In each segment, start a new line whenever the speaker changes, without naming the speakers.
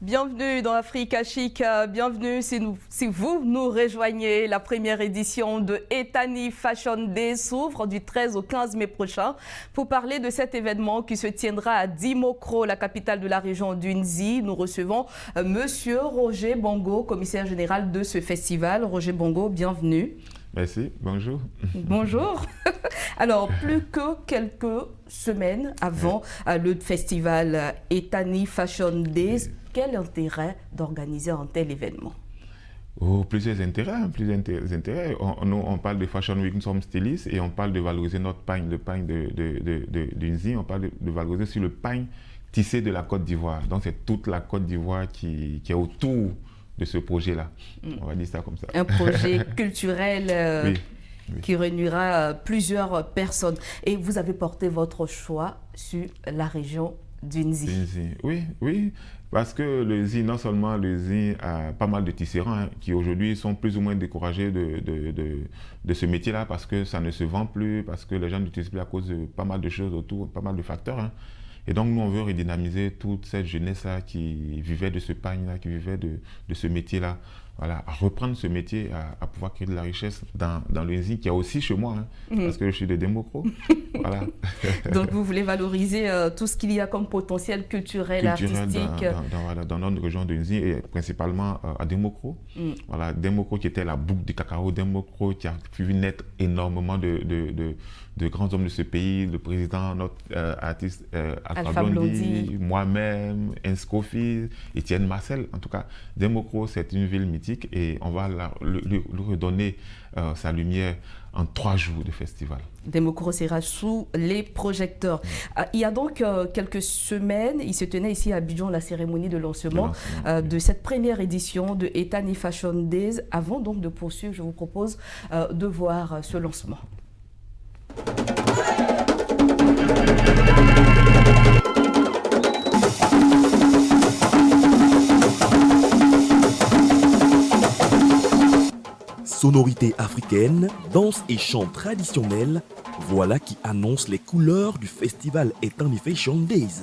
Bienvenue dans Africa Chic, bienvenue si vous nous rejoignez. La première édition de Etani Fashion Day s'ouvre du 13 au 15 mai prochain pour parler de cet événement qui se tiendra à Dimokro, la capitale de la région d'Unzi. Nous recevons Monsieur Roger Bongo, commissaire général de ce festival. Roger Bongo, bienvenue.
Merci, bonjour.
Bonjour. Alors, plus que quelques semaines avant le festival Etani Fashion Days, quel intérêt d'organiser un tel événement?
Plusieurs intérêts. Nous, on parle de Fashion Week, nous sommes stylistes et on parle de valoriser notre pain, le pain d'Unzi. On parle de valoriser sur le pain tissé de la Côte d'Ivoire. Donc, c'est toute la Côte d'Ivoire qui est autour de ce projet-là. On va dire ça comme ça.
Un projet culturel
oui.
qui réunira plusieurs personnes. Et vous avez porté votre choix sur la région d'Unzi.
Oui, parce que le Zi, non seulement le Zi a pas mal de tisserands qui aujourd'hui sont plus ou moins découragés de ce métier-là parce que ça ne se vend plus, parce que les gens n'utilisent plus à cause de pas mal de choses autour, pas mal de facteurs. Et donc, nous, on veut redynamiser toute cette jeunesse-là qui vivait de ce pain-là, qui vivait de ce métier-là. Voilà, à reprendre ce métier, à pouvoir créer de la richesse dans le Zi, qui est aussi chez moi, parce que je suis de Dimokro. Voilà.
Donc, vous voulez valoriser tout ce qu'il y a comme potentiel culturel artistique
dans notre région de Zi, et principalement à Dimokro. Voilà, Dimokro qui était la boucle du cacao, Dimokro qui a vu naître énormément de grands hommes de ce pays, le président, notre artiste Alpha Blondy, moi-même, Enskofi, Étienne Marcel. En tout cas, Dimokro, c'est une ville mythique et on va lui redonner sa lumière en 3 jours de festival.
Dimokro sera sous les projecteurs. Il y a donc quelques semaines, il se tenait ici à Abidjan la cérémonie de lancement de cette première édition de Etani Fashion Days. Avant donc de poursuivre, je vous propose de voir ce lancement.
Sonorité africaine, danse et chant traditionnel, voilà qui annonce les couleurs du festival Etani Fashion Days.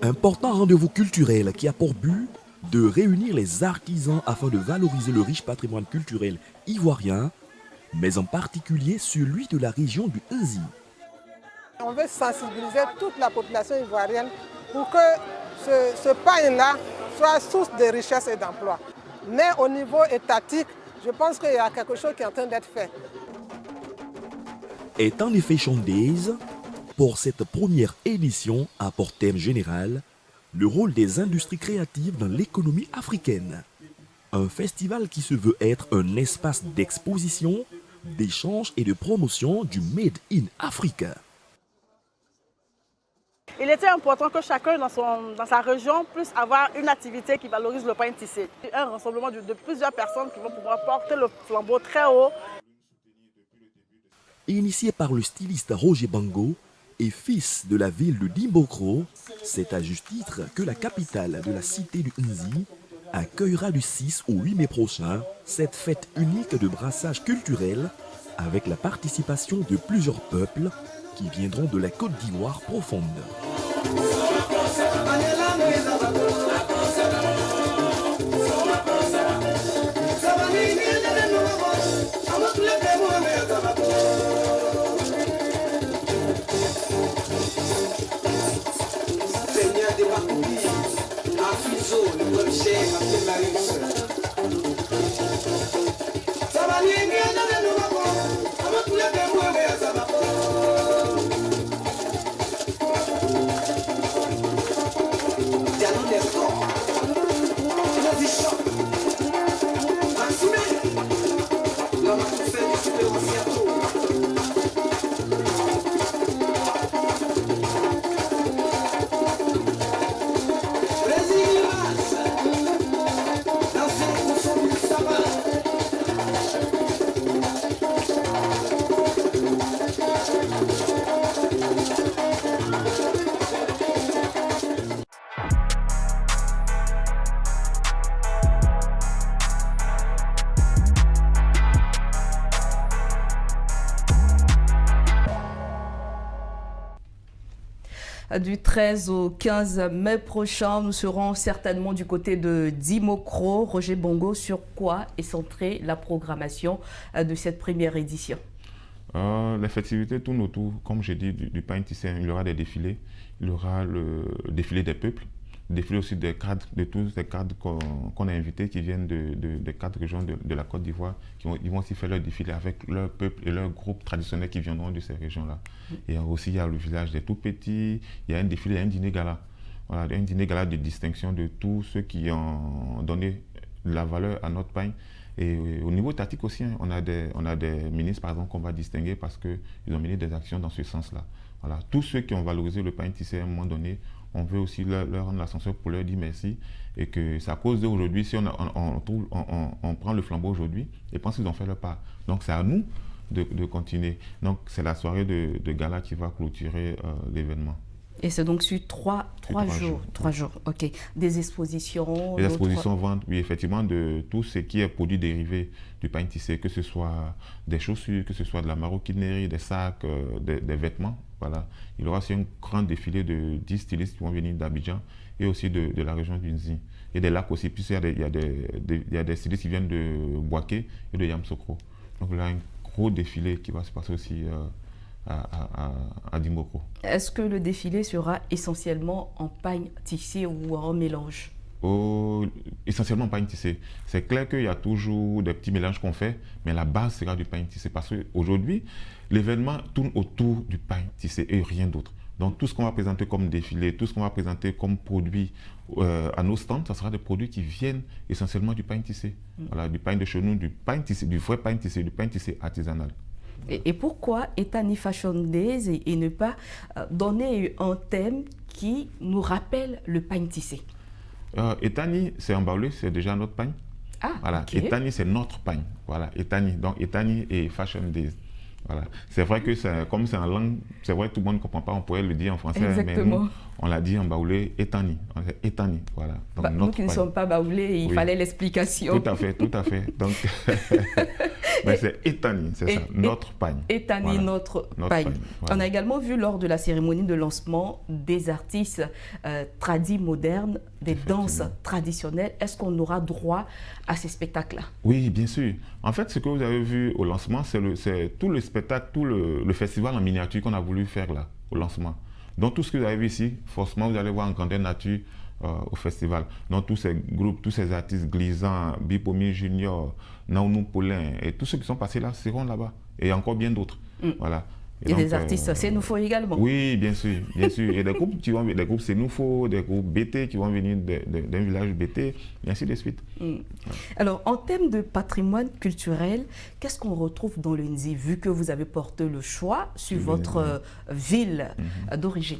Important rendez-vous culturel qui a pour but de réunir les artisans afin de valoriser le riche patrimoine culturel ivoirien, mais en particulier celui de la région du Unzi.
On veut sensibiliser toute la population ivoirienne pour que ce pain-là soit source de richesse et d'emploi. Mais au niveau étatique, je pense qu'il y a quelque chose qui est en train d'être fait.
Etani Fashion Days, pour cette première édition, a pour thème général le rôle des industries créatives dans l'économie africaine. Un festival qui se veut être un espace d'exposition, d'échange et de promotion du Made in Africa.
Il était important que chacun dans sa région puisse avoir une activité qui valorise le pain tissé. Un rassemblement de plusieurs personnes qui vont pouvoir porter le flambeau très haut.
Initié par le styliste Roger Bongo et fils de la ville de Dimokro, c'est à juste titre que la capitale de la cité du Unzi accueillera du 6 au 8 mai prochain cette fête unique de brassage culturel avec la participation de plusieurs peuples qui viendront de la Côte d'Ivoire profonde.
Du 13 au 15 mai prochain, nous serons certainement du côté de Dimokro. Roger Bongo, sur quoi est centrée la programmation de cette première édition?
Les festivités tournent autour, comme j'ai dit, du pain tissé. Il y aura des défilés, il y aura le défilé des peuples, le défilé aussi des cadres, de tous les cadres qu'on a invités qui viennent des 4 régions de la Côte d'Ivoire. Ils vont aussi faire leur défilé avec leur peuple et leurs groupes traditionnels qui viendront de ces régions-là. Et aussi, il y a le village des tout-petits, il y a un défilé, un dîner gala. Voilà, un dîner gala de distinction de tous ceux qui ont donné la valeur à notre pain. Et au niveau étatique aussi, on a des ministres, par exemple, qu'on va distinguer parce qu'ils ont mené des actions dans ce sens-là. Voilà. Tous ceux qui ont valorisé le pain tissé à un moment donné, on veut aussi leur rendre l'ascenseur pour leur dire merci. Et que c'est à cause d'aujourd'hui, si on prend le flambeau aujourd'hui, et pense qu'ils ont fait leur part. Donc c'est à nous de continuer. Donc c'est la soirée de gala qui va clôturer l'événement.
Et c'est donc sur trois jours. 3 jours, ok. Des expositions.
Les expositions vendent, oui, effectivement, de tout ce qui est produit dérivé du pain tissé, que ce soit des chaussures, que ce soit de la maroquinerie, des sacs, des vêtements. Voilà. Il y aura aussi un grand défilé de 10 stylistes qui vont venir d'Abidjan et aussi de la région d'Unzi. Et des lacs aussi, puis il y a des stylistes qui viennent de Boaké et de Yamsokro. Donc là, un gros défilé qui va se passer aussi à Dimokro.
Est-ce que le défilé sera essentiellement en pain tissé ou en mélange?
Essentiellement pain tissé. C'est clair qu'il y a toujours des petits mélanges qu'on fait, mais la base sera du pain tissé. Parce qu'aujourd'hui, l'événement tourne autour du pain tissé et rien d'autre. Donc tout ce qu'on va présenter comme défilé, tout ce qu'on va présenter comme produit à nos stands, ça sera des produits qui viennent essentiellement du pain tissé. Voilà, du pain de chez nous, du pain tissé, du vrai pain tissé, du pain tissé artisanal.
Et pourquoi Etani Fashion Days et ne pas donner un thème qui nous rappelle le pain tissé?
Etani, c'est embaumé, c'est déjà notre pain.
Ah,
voilà.
Okay.
Etani, c'est notre pain. Voilà, Etani. Donc Etani et Fashion Days. Voilà. C'est vrai que comme c'est en langue, c'est vrai que tout le monde ne comprend pas, on pourrait le dire en français,
Exactement.
mais nous, on l'a dit en baoulé, Etani. Etani, voilà. Donc,
Nous qui ne sommes pas baoulés, il fallait l'explication.
Tout à fait, tout à fait. Donc, mais c'est Etani, c'est ça, notre pain.
Etani, voilà. notre pain. Voilà. On a également vu lors de la cérémonie de lancement des artistes tradis modernes, des danses traditionnelles. Est-ce qu'on aura droit à ces spectacles-là?
Oui, bien sûr. En fait, ce que vous avez vu au lancement, c'est tout le spectacle, tout le festival en miniature qu'on a voulu faire là, au lancement. Donc tout ce que vous avez vu ici, forcément, vous allez voir en grandeur nature au festival. Donc tous ces groupes, tous ces artistes, Glizan, Bipomi Junior, Naounou Paulin, et tous ceux qui sont passés là seront là-bas. Et encore bien d'autres. Voilà.
Et donc, des artistes Sénoufo également.
Oui, bien sûr, bien sûr. Et des groupes Sénoufo, des groupes BT qui vont venir d'un village BT, et ainsi de suite.
Alors, en termes de patrimoine culturel, qu'est-ce qu'on retrouve dans le Nzi, vu que vous avez porté le choix sur votre ville d'origine?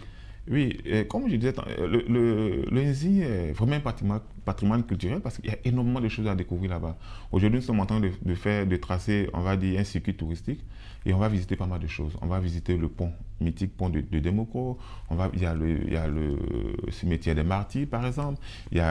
Oui, comme je disais, le Nzi est vraiment un patrimoine culturel parce qu'il y a énormément de choses à découvrir là-bas. Aujourd'hui, nous sommes en train de tracer, on va dire, un circuit touristique et on va visiter pas mal de choses. On va visiter le pont, mythique pont de Dimokro, il y a le cimetière des Martyrs, par exemple. Il y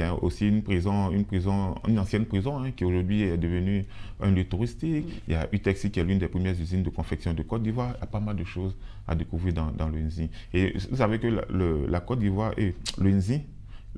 a aussi une ancienne prison qui aujourd'hui est devenue un lieu touristique. Il y a Utexi qui est l'une des premières usines de confection de Côte d'Ivoire. Il y a pas mal de choses à découvrir dans le Nzi. Et vous savez que la Côte d'Ivoire et le Nzi,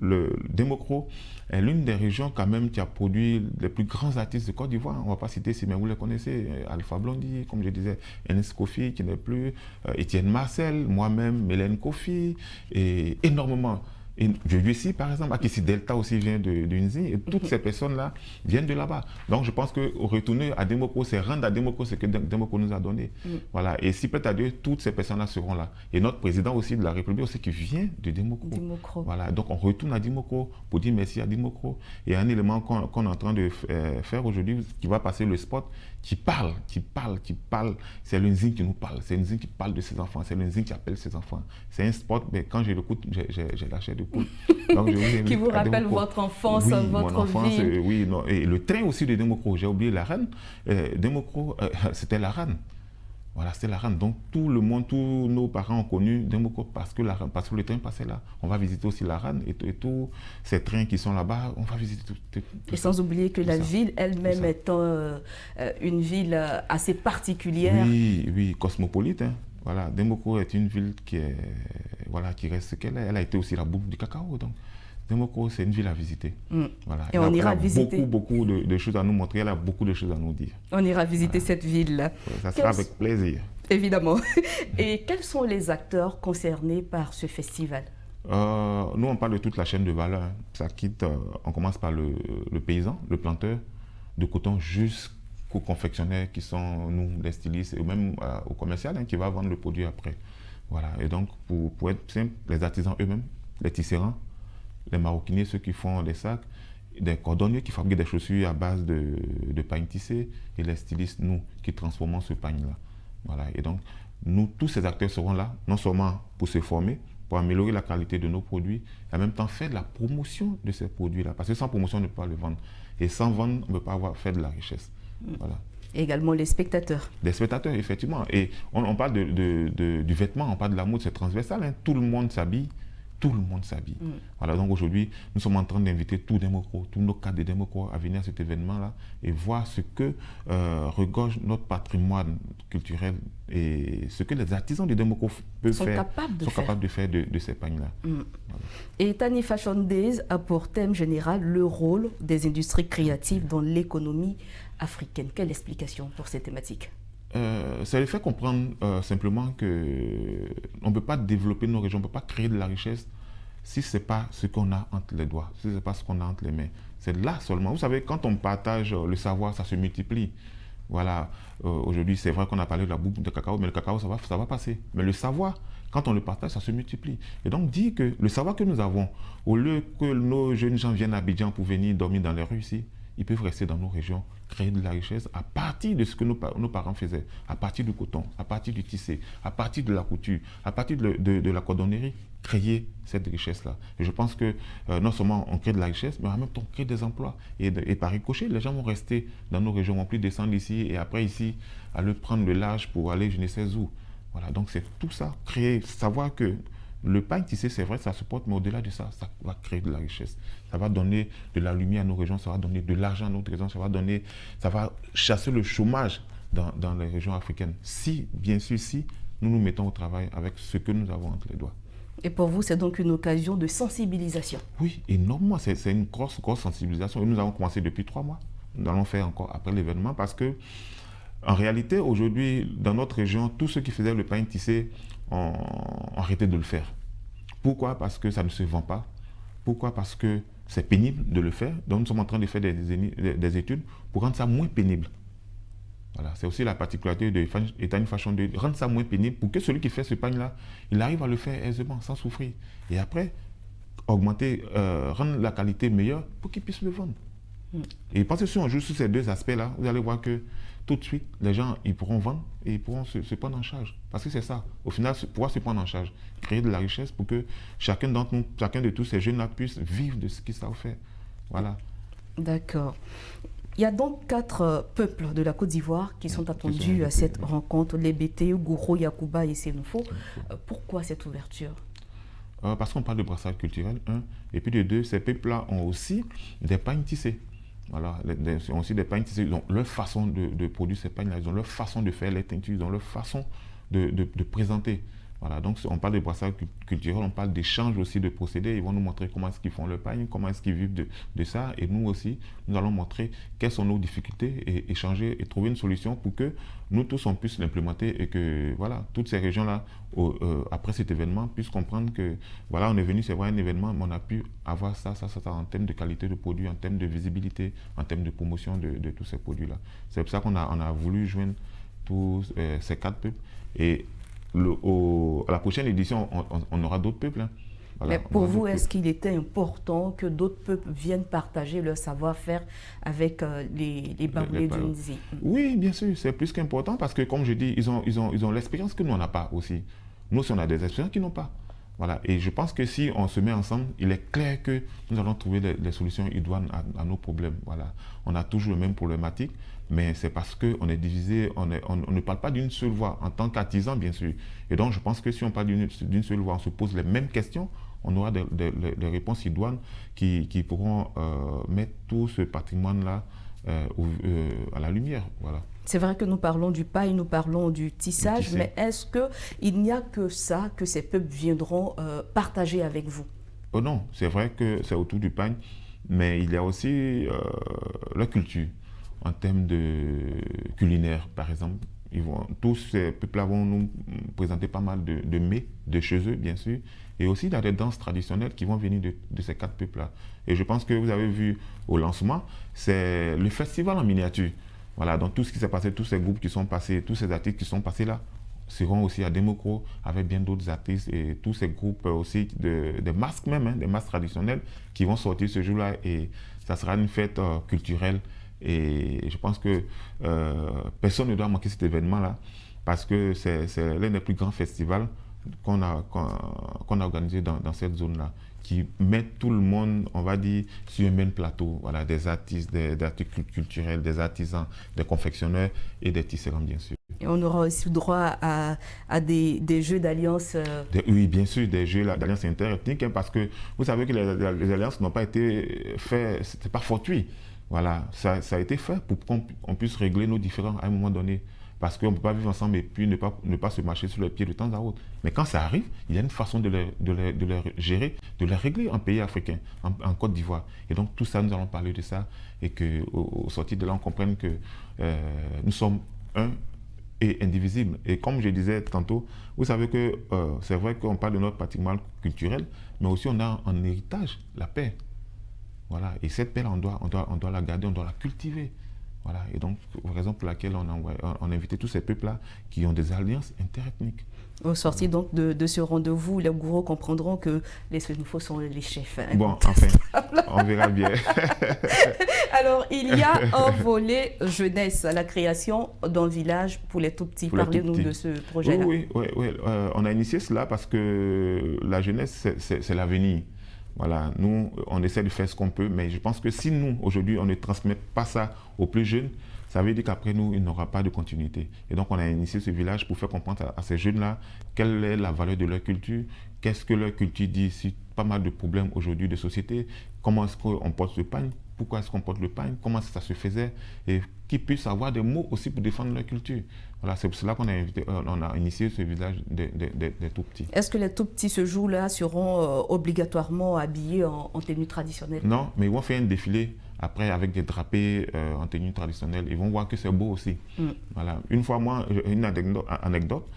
le Dimokro est l'une des régions quand même qui a produit les plus grands artistes de Côte d'Ivoire. On ne va pas citer ici, mais vous les connaissez. Alpha Blondy, comme je disais, Enes Kofi qui n'est plus, Étienne Marcel, moi-même, Mélène Kofi, et énormément. Et ici, par exemple, Akissi Delta aussi vient de Nzi, et toutes ces personnes-là viennent de là-bas. Donc je pense que retourner à Dimokro, c'est rendre à Dimokro ce que Dimokro nous a donné. Voilà. Et si peut-être à Dieu, toutes ces personnes-là seront là. Et notre président aussi de la République aussi qui vient de Dimokro. Voilà. Donc on retourne à Dimokro pour dire merci à Dimokro. Et un élément qu'on est en train de faire aujourd'hui, qui va passer le spot, qui parle. C'est le Nzi qui nous parle. C'est le Nzi qui parle de ses enfants. C'est le Nzi qui appelle ses enfants. C'est un spot, mais quand je l'écoute, j'ai la chair de poule. Donc,
qui vous rappelle votre enfance,
oui,
votre
mon enfance,
vie.
Oui, non. Et le train aussi de Dimokro, j'ai oublié la reine. Dimokro, c'était la reine. Voilà, c'était la reine. Donc tout le monde, tous nos parents ont connu Dimokro parce que le train passait là. On va visiter aussi la reine et tous ces trains qui sont là-bas, on va visiter tout
et sans oublier que la ville elle-même étant une ville assez particulière.
Oui, cosmopolite. Voilà, Demokro est une ville qui reste ce qu'elle est. Elle a été aussi la bourse du cacao. Donc, Demokro, c'est une ville à visiter. Voilà.
Et on ira visiter.
Beaucoup de choses à nous montrer. Elle a beaucoup de choses à nous dire.
On ira visiter cette ville.
Ça sera avec plaisir.
Évidemment. Et quels sont les acteurs concernés par ce festival?
Nous, on parle de toute la chaîne de valeur. Ça quitte, on commence par le paysan, le planteur de coton jusqu'aux confectionnaires qui sont, nous, les stylistes, et même au commercial qui va vendre le produit après. Voilà. Et donc, pour être simple, les artisans eux-mêmes, les tisserands, les maroquiniers, ceux qui font des sacs, des cordonniers qui fabriquent des chaussures à base de pagne tissé, et les stylistes, nous, qui transformons ce pagne-là. Voilà. Et donc, nous, tous ces acteurs seront là, non seulement pour se former, pour améliorer la qualité de nos produits, et en même temps faire de la promotion de ces produits-là. Parce que sans promotion, on ne peut pas le vendre. Et sans vendre, on ne peut pas avoir fait de la richesse. Voilà.
Et également les spectateurs.
Des spectateurs, effectivement. Et on parle du vêtement, on parle de la mode, c'est transversal. Hein. Tout le monde s'habille. Tout le monde s'habille. Voilà, donc aujourd'hui, nous sommes en train d'inviter tous nos cadres de Demokro à venir à cet événement-là et voir ce que regorge notre patrimoine culturel et ce que les artisans de Demokro sont capables de faire de ces pagnes-là. Voilà.
Et Etani Fashion Days a pour thème général le rôle des industries créatives dans l'économie africaine. Quelle explication pour cette thématique?
Ça lui fait comprendre simplement qu'on ne peut pas développer nos régions, on ne peut pas créer de la richesse si ce n'est pas ce qu'on a entre les doigts, si ce n'est pas ce qu'on a entre les mains. C'est là seulement. Vous savez, quand on partage le savoir, ça se multiplie. Voilà, aujourd'hui, c'est vrai qu'on a parlé de la bourse de cacao, mais le cacao, ça va passer. Mais le savoir, quand on le partage, ça se multiplie. Et donc, dire que le savoir que nous avons, au lieu que nos jeunes gens viennent à Abidjan pour venir dormir dans les rues ici, ils peuvent rester dans nos régions, créer de la richesse à partir de ce que nos parents faisaient, à partir du coton, à partir du tissé, à partir de la couture, à partir de la cordonnerie, créer cette richesse-là. Et je pense que non seulement on crée de la richesse, mais en même temps on crée des emplois. Et par ricochet, les gens vont rester dans nos régions, vont plus descendre ici et après ici, aller prendre le large pour aller je ne sais où. Voilà, donc c'est tout ça, créer, savoir que le pain tissé, c'est vrai, ça se porte, mais au-delà de ça, ça va créer de la richesse. Ça va donner de la lumière à nos régions, ça va donner de l'argent à nos régions, ça va chasser le chômage dans les régions africaines. Si, bien sûr, si nous nous mettons au travail avec ce que nous avons entre les doigts.
Et pour vous, c'est donc une occasion de sensibilisation?
Oui, énormément. C'est une grosse sensibilisation. Et nous avons commencé depuis 3 mois. Nous allons faire encore après l'événement parce que, en réalité, aujourd'hui, dans notre région, tous ceux qui faisaient le pain tissé ont arrêté de le faire. Pourquoi? Parce que ça ne se vend pas. Pourquoi? Parce que c'est pénible de le faire. Donc nous sommes en train de faire des études pour rendre ça moins pénible. Voilà, c'est aussi la particularité de Etani Fashion de rendre ça moins pénible pour que celui qui fait ce pain-là, il arrive à le faire aisément, sans souffrir. Et après, augmenter, rendre la qualité meilleure pour qu'il puisse le vendre. Et pensez si on joue sur ces deux aspects-là, vous allez voir que tout de suite, les gens ils pourront vendre et ils pourront se prendre en charge. Parce que c'est ça, au final, pouvoir se prendre en charge, créer de la richesse pour que chacun d'entre nous, chacun de tous ces jeunes-là puisse vivre de ce qu'ils savent faire. Voilà.
D'accord. Il y a donc 4 peuples de la Côte d'Ivoire qui sont attendus à cette rencontre, les Bété, Gouro, Yacouba et Sénoufo. Pourquoi cette ouverture?
Parce qu'on parle de brassage culturel, et puis de 2, ces peuples-là ont aussi des pagnes tissées. Voilà, ils ont aussi des pagnes tissées, ils ont leur façon de produire ces pagnes-là, ils ont leur façon de faire les teintures, ils ont leur façon de présenter. Voilà, donc on parle de brassage culturel, on parle d'échange aussi de procédés. Ils vont nous montrer comment est-ce qu'ils font leur pagne, comment est-ce qu'ils vivent de ça. Et nous aussi, nous allons montrer quelles sont nos difficultés et échanger et trouver une solution pour que nous tous on puisse l'implémenter et que voilà, toutes ces régions-là, après cet événement, puissent comprendre que voilà, on est venu, c'est vrai, un événement, mais on a pu avoir ça en termes de qualité de produit, en termes de visibilité, en termes de promotion de tous ces produits-là. C'est pour ça qu'on a voulu joindre tous ces 4 peuples. Et à la prochaine édition, on aura d'autres peuples. Hein. Voilà,
mais pour vous, est-ce qu'il était important que d'autres peuples viennent partager leur savoir-faire avec les Baboués du Nzi?
Oui, bien sûr, c'est plus qu'important parce que, comme je dis, ils ont l'expérience que nous, on n'a pas aussi. Nous aussi, on a des expériences qu'ils n'ont pas. Voilà. Et je pense que si on se met ensemble, il est clair que nous allons trouver les solutions idoines à nos problèmes. Voilà. On a toujours les mêmes problématiques, mais c'est parce qu'on est divisé, on ne parle pas d'une seule voix, en tant qu'artisan, bien sûr. Et donc, je pense que si on parle d'une seule voix, on se pose les mêmes questions, on aura des réponses idoines qui pourront mettre tout ce patrimoine-là à la lumière. Voilà.
C'est vrai que nous parlons du paille, nous parlons du tissage, mais est-ce qu'il n'y a que ça que ces peuples viendront partager avec vous?
Oh non, c'est vrai que c'est autour du pagne, mais il y a aussi la culture, en termes de culinaire, par exemple. Tous ces peuples-là vont nous présenter pas mal de mets de chez eux, bien sûr, et aussi il y a des danses traditionnelles qui vont venir de ces 4 peuples-là. Et je pense que vous avez vu au lancement, c'est le festival en miniature. Voilà, donc tout ce qui s'est passé, tous ces groupes qui sont passés, tous ces artistes qui sont passés là, seront aussi à Dimokro avec bien d'autres artistes et tous ces groupes aussi, des masques même, hein, des masques traditionnels qui vont sortir ce jour-là et ça sera une fête culturelle et je pense que personne ne doit manquer cet événement-là parce que c'est l'un des plus grands festivals qu'on a organisé dans cette zone-là qui met tout le monde, on va dire, sur un même plateau. Voilà, des artistes, des articles culturels, des artisans, des confectionneurs et des tisserands, bien sûr.
Et on aura aussi droit à des jeux d'alliance.
Oui, bien sûr, des jeux d'alliance interethnique, hein, parce que vous savez que les alliances n'ont pas été faites, c'était pas fortuit. Voilà, ça a été fait pour qu'on puisse régler nos différends à un moment donné. Parce qu'on ne peut pas vivre ensemble et puis ne pas se marcher sur les pieds de temps à autre. Mais quand ça arrive, il y a une façon de les gérer, de les régler en pays africain, en Côte d'Ivoire. Et donc tout ça, nous allons parler de ça et qu'au sortir de là, on comprenne que nous sommes un et indivisible. Et comme je disais tantôt, vous savez que c'est vrai qu'on parle de notre patrimoine culturel, mais aussi on a en héritage la paix. Voilà. Et cette paix-là, on doit la garder, on doit la cultiver. Voilà. Et donc, raison pour laquelle on a invité tous ces peuples-là qui ont des alliances interethniques.
Au sorti donc de ce rendez-vous, les gourous comprendront que les Sénoufos sont les chefs. Hein,
bon, enfin, on verra bien.
Alors, il y a un volet jeunesse, la création d'un village pour les tout-petits. Parlez-nous de ce projet-là.
Oui. On a initié cela parce que la jeunesse, c'est l'avenir. Voilà, nous, on essaie de faire ce qu'on peut, mais je pense que si nous, aujourd'hui, on ne transmet pas ça aux plus jeunes, ça veut dire qu'après nous, il n'y aura pas de continuité. Et donc, on a initié ce village pour faire comprendre à ces jeunes-là quelle est la valeur de leur culture, qu'est-ce que leur culture dit sur pas mal de problèmes aujourd'hui de société, comment est-ce qu'on porte le pagne, pourquoi est-ce qu'on porte le pagne, comment ça se faisait, et qu'ils puissent avoir des mots aussi pour défendre leur culture. Voilà, c'est pour cela qu'on a initié ce village des tout-petits.
Est-ce que les tout-petits ce jour-là seront obligatoirement habillés en tenue traditionnelle?
Non, mais ils vont faire un défilé après avec des drapés en tenue traditionnelle. Ils vont voir que c'est beau aussi. Voilà. Une fois, moi, une anecdote,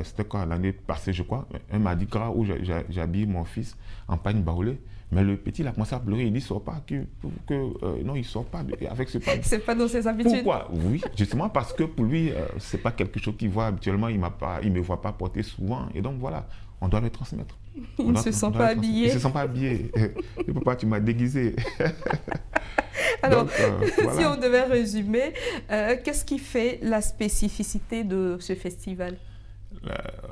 c'était quoi, l'année passée, je crois, un mardi gras où j'habille mon fils en pagne baoulé. Mais le petit, il a commencé à pleurer, il dit, sort pas, non, il ne sort pas avec ce pagne.
C'est pas dans ses habitudes.
Pourquoi? Oui, justement parce que pour lui, ce n'est pas quelque chose qu'il voit habituellement, il ne me voit pas porter souvent. Et donc voilà, on doit le transmettre.
Il ne se sent pas habillé.
Il ne se sent pas habillé. Pourquoi tu m'as déguisé?
Alors, donc, voilà. Si on devait résumer, qu'est-ce qui fait la spécificité de ce festival?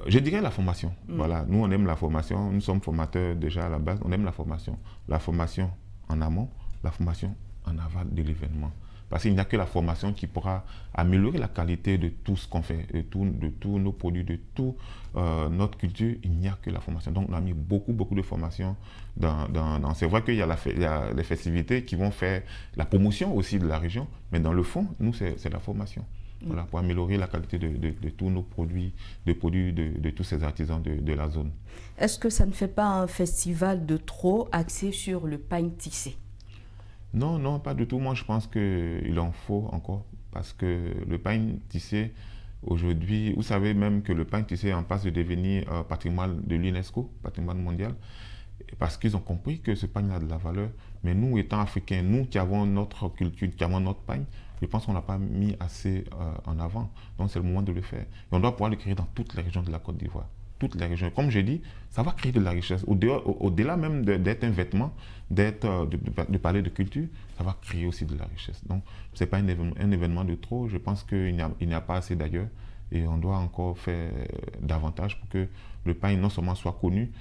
Je dirais la formation. Voilà, nous on aime la formation, nous sommes formateurs déjà à la base, on aime la formation. La formation en amont, la formation en aval de l'événement. Parce qu'il n'y a que la formation qui pourra améliorer la qualité de tout ce qu'on fait, de tous nos produits, de toute notre culture. Il n'y a que la formation. Donc on a mis beaucoup de formations dans c'est vrai qu'il y a les festivités qui vont faire la promotion aussi de la région, mais dans le fond, nous c'est la formation. Voilà, pour améliorer la qualité de tous nos produits, de tous ces artisans de la zone.
Est-ce que ça ne fait pas un festival de trop axé sur le pagne tissé?
Non, pas du tout. Moi, je pense qu'il en faut encore. Parce que le pagne tissé, aujourd'hui, vous savez même que le pagne tissé est en passe de devenir patrimoine de l'UNESCO, patrimoine mondial. Parce qu'ils ont compris que ce pagne a de la valeur. Mais nous, étant Africains, nous qui avons notre culture, qui avons notre pagne, je pense qu'on ne l'a pas mis assez en avant. Donc c'est le moment de le faire. Et on doit pouvoir le créer dans toutes les régions de la Côte d'Ivoire. Toutes les régions. Comme j'ai dit, ça va créer de la richesse. Au-delà même d'être un vêtement, de parler de culture, ça va créer aussi de la richesse. Donc ce n'est pas un événement de trop. Je pense qu'il n'y a pas assez d'ailleurs. Et on doit encore faire davantage pour que le pagne non seulement soit connu,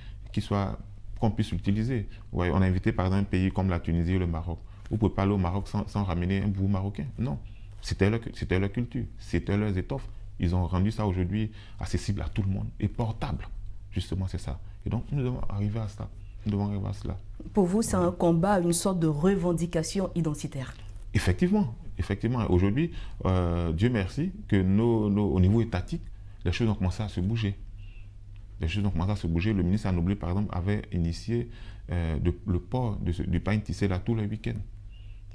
qu'on puisse l'utiliser. Ouais, on a invité par exemple un pays comme la Tunisie ou le Maroc. Vous ne pouvez pas aller au Maroc sans ramener un bout marocain. Non, c'était leur culture, c'était leurs étoffes. Ils ont rendu ça aujourd'hui accessible à tout le monde et portable. Justement, c'est ça. Et donc, nous devons arriver à ça. Nous devons arriver à cela.
Pour vous, c'est un combat, une sorte de revendication identitaire.
Effectivement, effectivement. Aujourd'hui, Dieu merci que au niveau étatique, les choses ont commencé à se bouger. Les choses ont commencé à se bouger. Le ministre Anoblé, par exemple, avait initié le port du pain tissé là tous les week-ends.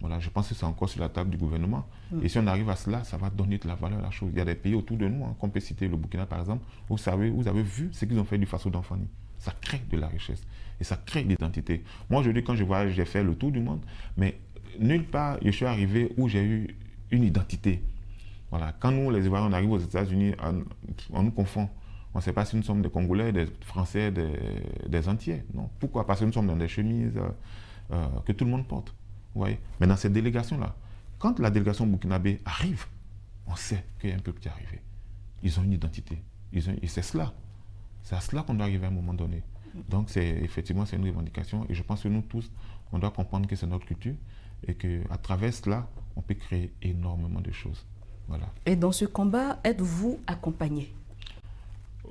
Voilà, je pense que c'est encore sur la table du gouvernement. Et si on arrive à cela, ça va donner de la valeur à la chose. Il y a des pays autour de nous, qu'on peut citer le Burkina par exemple, où vous avez vu ce qu'ils ont fait du Faso d'Anfani. Ça crée de la richesse et ça crée de l'identité. Moi aujourd'hui, quand je voyage, j'ai fait le tour du monde, mais nulle part je suis arrivé où j'ai eu une identité. Voilà. Quand nous, les Ivoiriens, on arrive aux États-Unis, on nous confond. On ne sait pas si nous sommes des Congolais, des Français, des Antillais. Non. Pourquoi? Parce que nous sommes dans des chemises que tout le monde porte. Vous voyez? Mais dans cette délégation-là, quand la délégation burkinabé arrive, on sait qu'il y a un peuple qui est arrivé. Ils ont une identité. Et c'est cela. C'est à cela qu'on doit arriver à un moment donné. Donc, effectivement, c'est une revendication. Et je pense que nous tous, on doit comprendre que c'est notre culture et qu'à travers cela, on peut créer énormément de choses. Voilà.
Et dans ce combat, êtes-vous accompagné?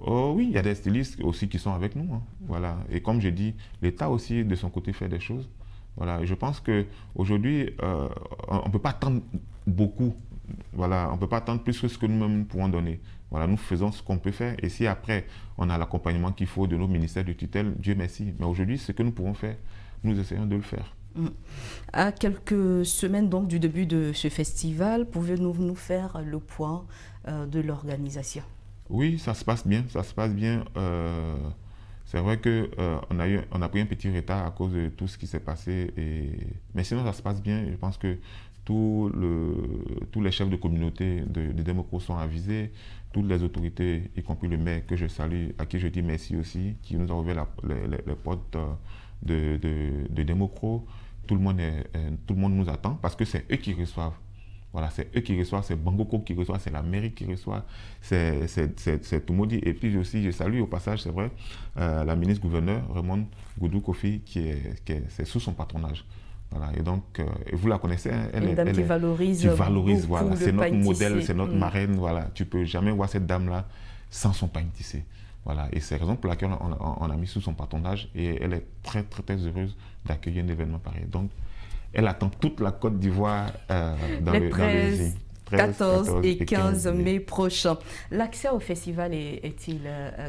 Oh, oui, il y a des stylistes aussi qui sont avec nous. Hein. Voilà. Et comme je dis, l'État aussi, de son côté, fait des choses. Voilà. Et je pense qu'aujourd'hui, on ne peut pas attendre beaucoup. Voilà. On ne peut pas attendre plus que ce que nous-mêmes pouvons donner. Voilà. Nous faisons ce qu'on peut faire. Et si après, on a l'accompagnement qu'il faut de nos ministères de tutelle, Dieu merci. Mais aujourd'hui, ce que nous pouvons faire, nous essayons de le faire.
À quelques semaines donc du début de ce festival, pouvez-vous nous faire le point de l'organisation?
Oui, ça se passe bien, ça se passe bien. C'est vrai qu'on a pris un petit retard à cause de tout ce qui s'est passé. Mais sinon, ça se passe bien. Je pense que tous les chefs de communauté de Democro sont avisés. Toutes les autorités, y compris le maire que je salue, à qui je dis merci aussi, qui nous a ouvert les portes de Democro. Tout le monde nous attend parce que c'est eux qui reçoivent. Voilà, c'est eux qui reçoivent, c'est Bangoko qui reçoit, c'est la mairie qui reçoit, c'est Toumoudi. Et puis aussi, je salue au passage, c'est vrai, la ministre-gouverneur, Raymond Goudou Kofi, c'est sous son patronage. Voilà, et donc, vous la connaissez, hein,
une dame qui valorise
voilà, c'est notre modèle, c'est notre marraine, voilà. Tu ne peux jamais voir cette dame-là sans son pain tissé. Voilà, et c'est la raison pour laquelle on a mis sous son patronage et elle est très, très, très heureuse d'accueillir un événement pareil. Donc, elle attend toute la Côte d'Ivoire dans
les 13, 14 et 15
mai.
mai prochains. L'accès au festival est-il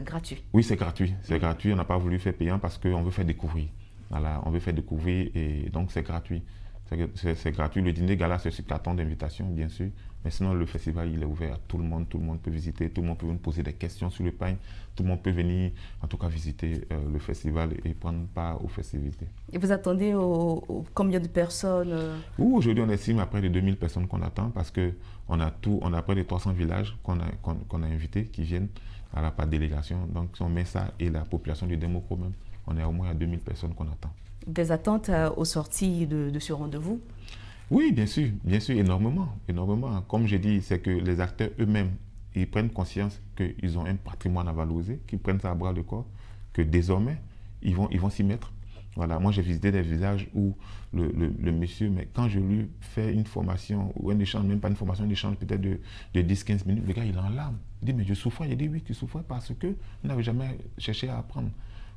gratuit?
Oui, c'est gratuit. C'est gratuit. On n'a pas voulu faire payant parce qu'on veut faire découvrir. Voilà, on veut faire découvrir et donc c'est gratuit. C'est gratuit. Le dîner gala, c'est sur carton d'invitation, bien sûr. Mais sinon, le festival, il est ouvert à tout le monde. Tout le monde peut visiter. Tout le monde peut venir poser des questions sur le pain. Tout le monde peut venir, en tout cas, visiter le festival et prendre part aux festivités.
Et vous attendez combien de personnes?
Oui, aujourd'hui, on estime à près de 2000 personnes qu'on attend parce qu'on a près de 300 villages qu'on a invités qui viennent par délégation. Donc, si on met ça et la population du Democro même, on est au moins à 2000 personnes qu'on attend.
Des attentes aux sorties de ce rendez-vous?
Oui, bien sûr, énormément. Comme j'ai dit, c'est que les acteurs eux-mêmes, ils prennent conscience qu'ils ont un patrimoine à valoriser, qu'ils prennent ça à bras le corps, que désormais, ils vont s'y mettre. Voilà, moi j'ai visité des villages où le monsieur, mais quand je lui fais une formation ou un échange, même pas une formation, un échange peut-être de 10-15 minutes, le gars il est en larmes. Il dit mais je souffrais, il dit oui tu souffrais parce que vous n'avez jamais cherché à apprendre.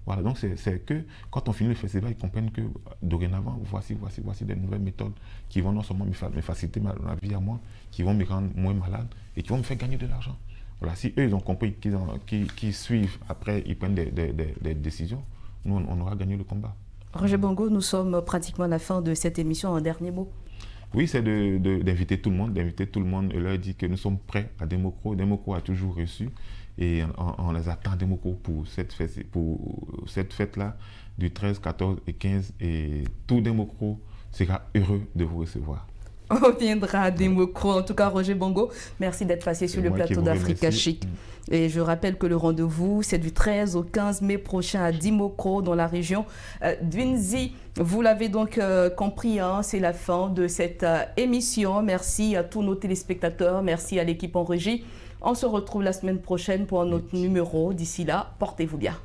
Voilà, donc c'est que quand on finit le festival, ils comprennent que dorénavant, voici des nouvelles méthodes qui vont non seulement me faciliter ma vie à moi, qui vont me rendre moins malade et qui vont me faire gagner de l'argent. Voilà, si eux ils ont compris qu'ils suivent, après ils prennent des décisions, nous on aura gagné le combat.
Roger Bongo, nous sommes pratiquement à la fin de cette émission. Un dernier mot?
Oui, c'est d'inviter tout le monde, et leur dire que nous sommes prêts à Democro. Democro a toujours reçu et on les attend à Democro pour cette fête-là du 13, 14 et 15 et tout Democro sera heureux de vous recevoir.
On viendra à Democro. En tout cas, Roger Bongo, merci d'être passé sur le plateau d'Africa Chic. Et je rappelle que le rendez-vous, c'est du 13 au 15 mai prochain à Dimokro, dans la région d'Unzi. Vous l'avez donc compris, hein, c'est la fin de cette émission. Merci à tous nos téléspectateurs, merci à l'équipe en régie. On se retrouve la semaine prochaine pour un autre numéro. D'ici là, portez-vous bien.